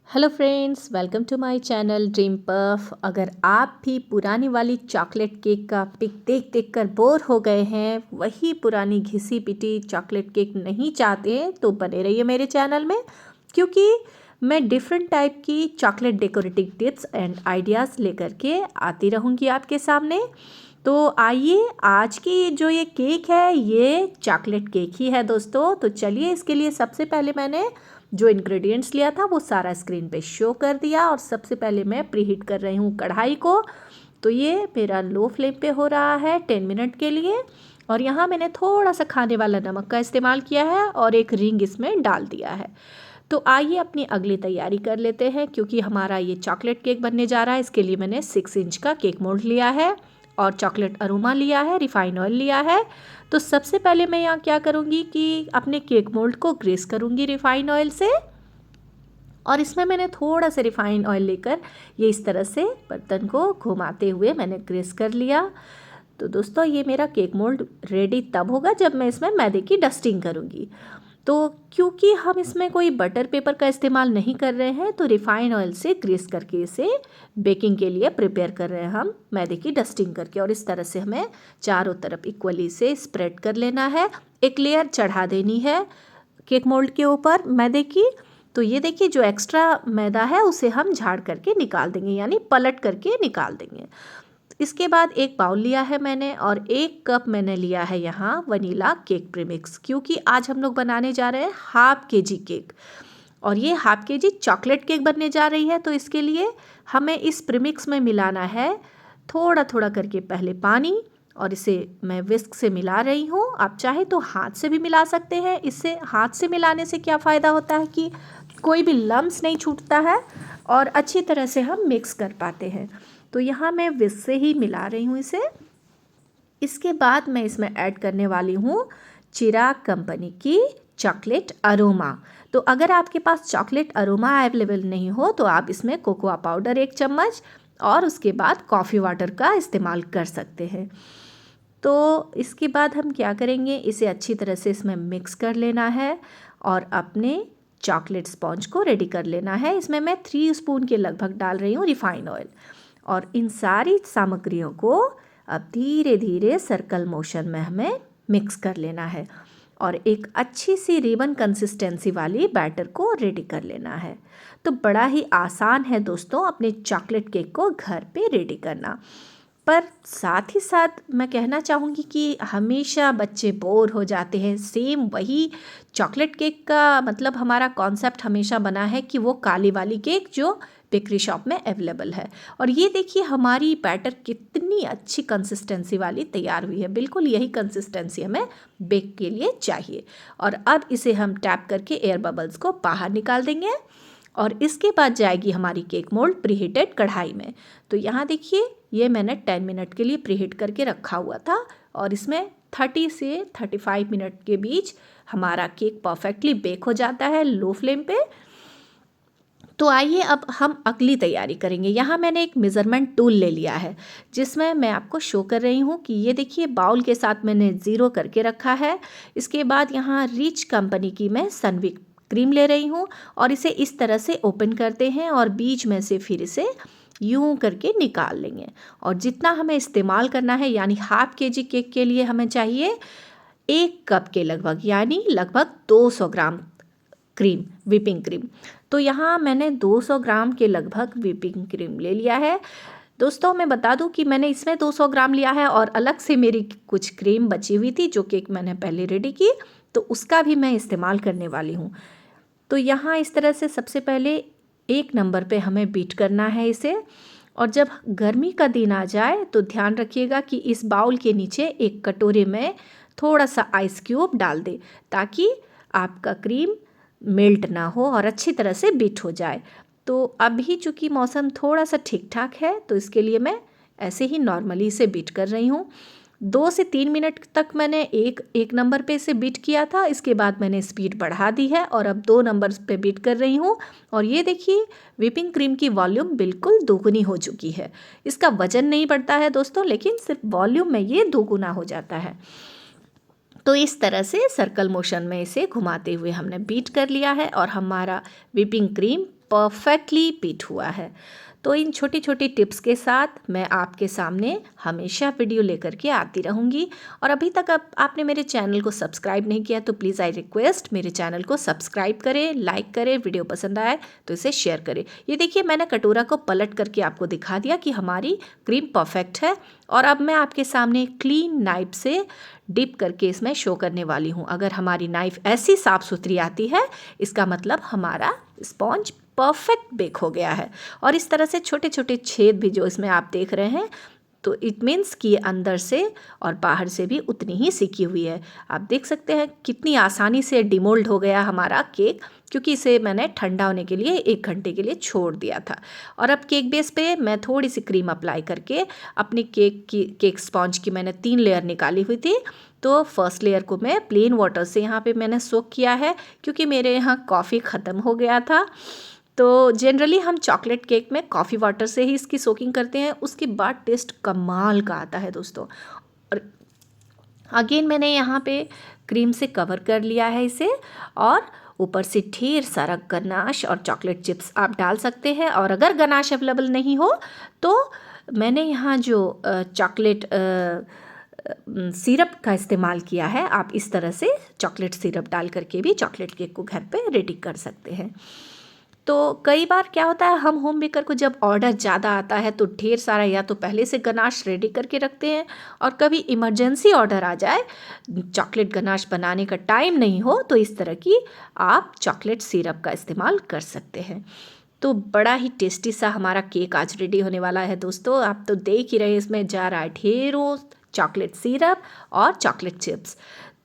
Hello friends, welcome to my channel dream puff. अगर आप भी पुरानी वाली चॉकलेट केक का पिक देख देख कर बोर हो गए हैं, वही पुरानी घिसी पिटी चॉकलेट केक नहीं चाहते हैं, तो बने रहिए मेरे चैनल में, क्योंकि मैं डिफरेंट टाइप की chocolate decorative tips and ideas लेकर के आती रहूँगी आपके सामने। तो आइए, आज की जो ये केक है ये चॉकलेट केक ही है दोस्तों। तो चलिए, इसके लिए सबसे पहले मैंने जो इंग्रेडिएंट्स लिया था वो सारा स्क्रीन पे शो कर दिया। और सबसे पहले मैं प्रीहीट कर रही हूँ कढ़ाई को। तो ये मेरा लो फ्लेम पे हो रहा है 10 मिनट के लिए। और यहाँ मैंने थोड़ा सा खाने वाला नमक का इस्तेमाल किया है और एक रिंग इसमें डाल दिया है। तो आइए अपनी अगली तैयारी कर लेते हैं, क्योंकि हमारा ये चॉकलेट केक बनने जा रहा है। इसके लिए मैंने 6 इंच का केक मोल्ड लिया है और चॉकलेट अरोमा लिया है, रिफाइन ऑयल लिया है। तो सबसे पहले मैं यहाँ क्या करूँगी कि अपने केक मोल्ड को ग्रीस करूँगी रिफाइन ऑयल से। और इसमें मैंने थोड़ा सा रिफाइन ऑयल लेकर ये इस तरह से बर्तन को घुमाते हुए मैंने ग्रीस कर लिया। तो दोस्तों, ये मेरा केक मोल्ड रेडी तब होगा जब मैं इसमें मैदे की डस्टिंग करूँगी। तो क्योंकि हम इसमें कोई बटर पेपर का इस्तेमाल नहीं कर रहे हैं, तो रिफाइन ऑयल से ग्रीस करके इसे बेकिंग के लिए प्रिपेयर कर रहे हैं हम मैदे की डस्टिंग करके। और इस तरह से हमें चारों तरफ इक्वली से स्प्रेड कर लेना है। एक लेयर चढ़ा देनी है केक मोल्ड के ऊपर मैदे की। तो ये देखिए, जो एक्स्ट्रा मैदा है उसे हम झाड़ करके निकाल देंगे, यानी पलट करके निकाल देंगे। इसके बाद एक बाउल लिया है मैंने और 1 कप मैंने लिया है यहाँ वनीला केक प्रीमिक्स, क्योंकि आज हम लोग बनाने जा रहे हैं हाफ केजी केक और ये हाफ केजी चॉकलेट केक बनने जा रही है। तो इसके लिए हमें इस प्रीमिक्स में मिलाना है थोड़ा थोड़ा करके पहले पानी, और इसे मैं विस्क से मिला रही हूँ। आप चाहे तो हाथ से भी मिला सकते हैं। इससे हाथ से मिलाने से क्या फ़ायदा होता है कि कोई भी लम्स नहीं छूटता है और अच्छी तरह से हम मिक्स कर पाते हैं। तो यहाँ मैं विस्क से ही मिला रही हूँ इसे। इसके बाद मैं इसमें ऐड करने वाली हूँ चिराग कंपनी की चॉकलेट अरोमा। तो अगर आपके पास चॉकलेट अरोमा अवेलेबल नहीं हो तो आप इसमें कोकोआ पाउडर 1 चम्मच और उसके बाद कॉफ़ी वाटर का इस्तेमाल कर सकते हैं। तो इसके बाद हम क्या करेंगे, इसे अच्छी तरह से इसमें मिक्स कर लेना है और अपने चॉकलेट स्पॉन्ज को रेडी कर लेना है। इसमें मैं 3 स्पून के लगभग डाल रही हूँ रिफाइन ऑयल। और इन सारी सामग्रियों को अब धीरे धीरे सर्कल मोशन में हमें मिक्स कर लेना है और एक अच्छी सी रिबन कंसिस्टेंसी वाली बैटर को रेडी कर लेना है। तो बड़ा ही आसान है दोस्तों अपने चॉकलेट केक को घर पे रेडी करना। पर साथ ही साथ मैं कहना चाहूँगी कि हमेशा बच्चे बोर हो जाते हैं। सेम वही चॉकलेट केक का मतलब हमारा कॉन्सेप्ट हमेशा बना है कि वो काली वाली केक जो बेकरी शॉप में अवेलेबल है। और ये देखिए हमारी बैटर कितनी अच्छी कंसिस्टेंसी वाली तैयार हुई है। बिल्कुल यही कंसिस्टेंसी हमें बेक के लिए चाहिए। और अब इसे हम टैप करके एयर बबल्स को बाहर निकाल देंगे और इसके बाद जाएगी हमारी केक मोल्ड प्रीहीटेड कढ़ाई में। तो यहाँ देखिए, ये मैंने 10 मिनट के लिए प्रीहीट करके रखा हुआ था और इसमें 30 से 35 मिनट के बीच हमारा केक परफेक्टली बेक हो जाता है लो फ्लेम पे। तो आइए अब हम अगली तैयारी करेंगे। यहाँ मैंने एक मेज़रमेंट टूल ले लिया है जिसमें मैं आपको शो कर रही हूँ कि ये देखिए बाउल के साथ मैंने 0 करके रखा है। इसके बाद यहाँ रिच कंपनी की मैं सनविक क्रीम ले रही हूँ और इसे इस तरह से ओपन करते हैं और बीच में से फिर इसे यूं करके निकाल लेंगे। और जितना हमें इस्तेमाल करना है, यानी हाफ केजी केक के लिए हमें चाहिए 1 कप के लगभग, यानी लगभग 200 ग्राम क्रीम, व्हिपिंग क्रीम। तो यहाँ मैंने 200 ग्राम के लगभग व्हिपिंग क्रीम ले लिया है। दोस्तों मैं बता दूं कि मैंने इसमें 200 ग्राम लिया है और अलग से मेरी कुछ क्रीम बची हुई थी जो केक मैंने पहले रेडी की, तो उसका भी मैं इस्तेमाल करने वाली हूँ। तो यहाँ इस तरह से सबसे पहले 1 नंबर पे हमें बीट करना है इसे। और जब गर्मी का दिन आ जाए तो ध्यान रखिएगा कि इस बाउल के नीचे एक कटोरे में थोड़ा सा आइस क्यूब डाल दे ताकि आपका क्रीम मेल्ट ना हो और अच्छी तरह से बीट हो जाए। तो अभी चूँकि मौसम थोड़ा सा ठीक ठाक है तो इसके लिए मैं ऐसे ही नॉर्मली इसे बीट कर रही हूँ। 2 से 3 मिनट तक मैंने एक नंबर पे इसे बीट किया था। इसके बाद मैंने स्पीड बढ़ा दी है और अब 2 नंबर पे बीट कर रही हूँ। और ये देखिए व्हिपिंग क्रीम की वॉल्यूम बिल्कुल दोगुनी हो चुकी है। इसका वजन नहीं बढ़ता है दोस्तों, लेकिन सिर्फ वॉल्यूम में ये दोगुना हो जाता है। तो इस तरह से सर्कल मोशन में इसे घुमाते हुए हमने बीट कर लिया है और हमारा व्हिपिंग क्रीम परफेक्टली बीट हुआ है। तो इन छोटी छोटी टिप्स के साथ मैं आपके सामने हमेशा वीडियो लेकर के आती रहूँगी। और अभी तक आपने मेरे चैनल को सब्सक्राइब नहीं किया तो प्लीज़ आई रिक्वेस्ट मेरे चैनल को सब्सक्राइब करें, लाइक करें, वीडियो पसंद आए तो इसे शेयर करें। ये देखिए मैंने कटोरा को पलट करके आपको दिखा दिया कि हमारी क्रीम परफेक्ट है। और अब मैं आपके सामने क्लीन नाइफ से डिप करके इसमें शो करने वाली हूँ। अगर हमारी नाइफ ऐसी साफ़ सुथरी आती है इसका मतलब हमारा स्पॉन्ज परफेक्ट बेक हो गया है। और इस तरह से छोटे छोटे छेद भी जो इसमें आप देख रहे हैं तो इट मीन्स कि ये अंदर से और बाहर से भी उतनी ही सिकी हुई है। आप देख सकते हैं कितनी आसानी से डिमोल्ड हो गया हमारा केक, क्योंकि इसे मैंने ठंडा होने के लिए 1 घंटे के लिए छोड़ दिया था। और अब केक बेस पे मैं थोड़ी सी क्रीम अप्लाई करके अपनी केक स्पॉन्ज की मैंने 3 लेयर निकाली हुई थी। तो फर्स्ट लेयर को मैं प्लेन वाटर से यहाँ पे मैंने सोक किया है, क्योंकि मेरे यहाँ कॉफ़ी ख़त्म हो गया था। तो जनरली हम चॉकलेट केक में कॉफ़ी वाटर से ही इसकी सोकिंग करते हैं, उसके बाद टेस्ट कमाल का आता है दोस्तों। और अगेन मैंने यहाँ पे क्रीम से कवर कर लिया है इसे, और ऊपर से ढेर सारा गनाश और चॉकलेट चिप्स आप डाल सकते हैं। और अगर गनाश अवेलेबल नहीं हो तो मैंने यहाँ जो चॉकलेट सिरप का इस्तेमाल किया है, आप इस तरह से चॉकलेट सिरप डाल करके भी चॉकलेट केक को घर पे रेडी कर सकते हैं। तो कई बार क्या होता है, हम होम बेकर को जब ऑर्डर ज़्यादा आता है तो ढेर सारा या तो पहले से गनाश रेडी करके रखते हैं, और कभी इमरजेंसी ऑर्डर आ जाए, चॉकलेट गनाश बनाने का टाइम नहीं हो, तो इस तरह की आप चॉकलेट सिरप का इस्तेमाल कर सकते हैं। तो बड़ा ही टेस्टी सा हमारा केक आज रेडी होने वाला है दोस्तों। आप तो देख ही रहे हैं इसमें जा रहा है ढेरों चॉकलेट सिरप और चॉकलेट चिप्स।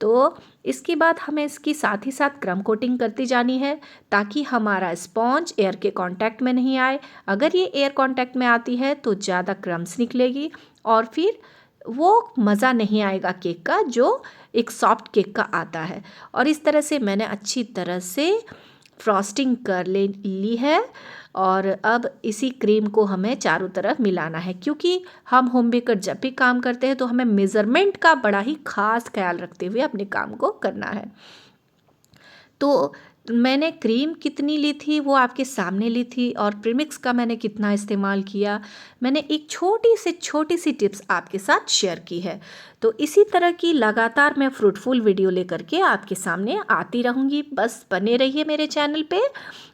तो इसके बाद हमें इसकी साथ ही साथ क्रम कोटिंग करती जानी है, ताकि हमारा स्पॉन्ज एयर के कांटेक्ट में नहीं आए। अगर ये एयर कांटेक्ट में आती है तो ज़्यादा क्रम्स निकलेगी और फिर वो मज़ा नहीं आएगा केक का, जो एक सॉफ्ट केक का आता है। और इस तरह से मैंने अच्छी तरह से फ्रॉस्टिंग कर ली है। और अब इसी क्रीम को हमें चारों तरफ मिलाना है, क्योंकि हम होम बेकर जब भी काम करते हैं तो हमें मेज़रमेंट का बड़ा ही खास ख्याल रखते हुए अपने काम को करना है। तो मैंने क्रीम कितनी ली थी वो आपके सामने ली थी, और प्रीमिक्स का मैंने कितना इस्तेमाल किया, मैंने एक छोटी सी टिप्स आपके साथ शेयर की है। तो इसी तरह की लगातार मैं फ्रूटफुल वीडियो लेकर के आपके सामने आती रहूँगी। बस बने रहिए मेरे चैनल पे।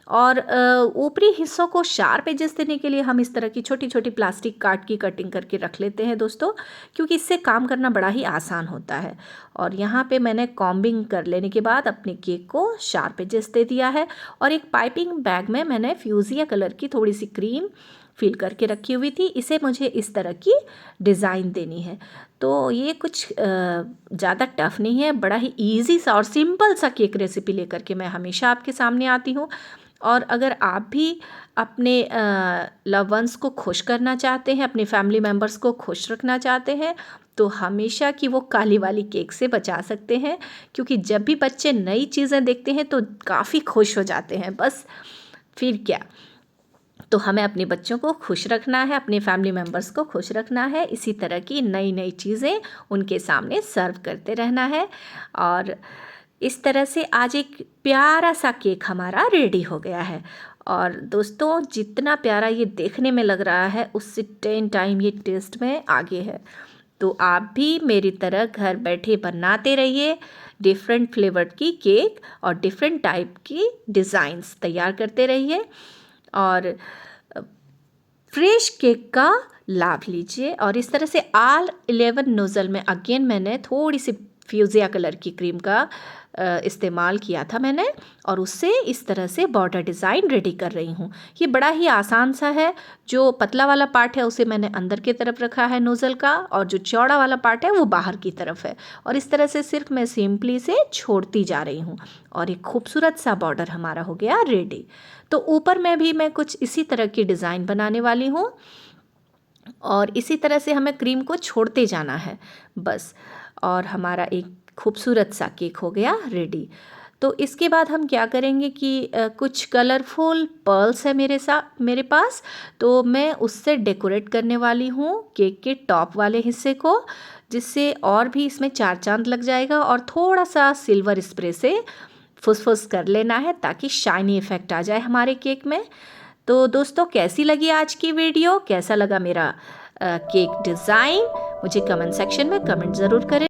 और ऊपरी हिस्सों को शार्प एजेस देने के लिए हम इस तरह की छोटी छोटी प्लास्टिक कार्ड की कटिंग करके रख लेते हैं दोस्तों, क्योंकि इससे काम करना बड़ा ही आसान होता है। और यहाँ पे मैंने कॉम्बिंग कर लेने के बाद अपने केक को शार्प एजेस दे दिया है, और एक पाइपिंग बैग में मैंने फ्यूजिया कलर की थोड़ी सी क्रीम फिल करके रखी हुई थी। इसे मुझे इस तरह की डिज़ाइन देनी है। तो ये कुछ ज़्यादा टफ नहीं है, बड़ा ही इजी सा और सिंपल सा केक रेसिपी लेकर के मैं हमेशा आपके सामने आती हूँ। और अगर आप भी अपने लव वंस को खुश करना चाहते हैं, अपने फैमिली मेम्बर्स को खुश रखना चाहते हैं, तो हमेशा की वो काली वाली केक से बचा सकते हैं, क्योंकि जब भी बच्चे नई चीज़ें देखते हैं तो काफ़ी खुश हो जाते हैं। बस फिर क्या, तो हमें अपने बच्चों को खुश रखना है, अपने फैमिली मेम्बर्स को खुश रखना है, इसी तरह की नई नई चीज़ें उनके सामने सर्व करते रहना है। और इस तरह से आज एक प्यारा सा केक हमारा रेडी हो गया है। और दोस्तों जितना प्यारा ये देखने में लग रहा है, उससे 10 टाइम ये टेस्ट में आगे है। तो आप भी मेरी तरह घर बैठे बनाते रहिए डिफरेंट फ्लेवर्ड की केक, और डिफरेंट टाइप की डिज़ाइंस तैयार करते रहिए, और फ्रेश केक का लाभ लीजिए। और इस तरह से ऑल 11 नोज़ल में अगेन मैंने थोड़ी सी फ्यूजिया कलर की क्रीम का इस्तेमाल किया था मैंने, और उससे इस तरह से बॉर्डर डिज़ाइन रेडी कर रही हूँ। ये बड़ा ही आसान सा है। जो पतला वाला पार्ट है उसे मैंने अंदर की तरफ रखा है नोज़ल का, और जो चौड़ा वाला पार्ट है वो बाहर की तरफ है। और इस तरह से सिर्फ मैं सिंपली से छोड़ती जा रही हूँ, और एक खूबसूरत सा बॉर्डर हमारा हो गया रेडी। तो ऊपर में भी मैं कुछ इसी तरह की डिज़ाइन बनाने वाली हूँ, और इसी तरह से हमें क्रीम को छोड़ते जाना है बस। और हमारा एक खूबसूरत सा केक हो गया रेडी। तो इसके बाद हम क्या करेंगे कि कुछ कलरफुल पर्ल्स है मेरे पास, तो मैं उससे डेकोरेट करने वाली हूँ केक के टॉप वाले हिस्से को। जिससे और भी इसमें 4 चांद लग जाएगा। और थोड़ा सा सिल्वर स्प्रे से फुस-फुस कर लेना है ताकि शाइनी इफ़ेक्ट आ जाए हमारे केक में। तो दोस्तों, कैसी लगी आज की वीडियो, कैसा लगा मेरा केक डिज़ाइन, मुझे कमेंट सेक्शन में कमेंट ज़रूर करें।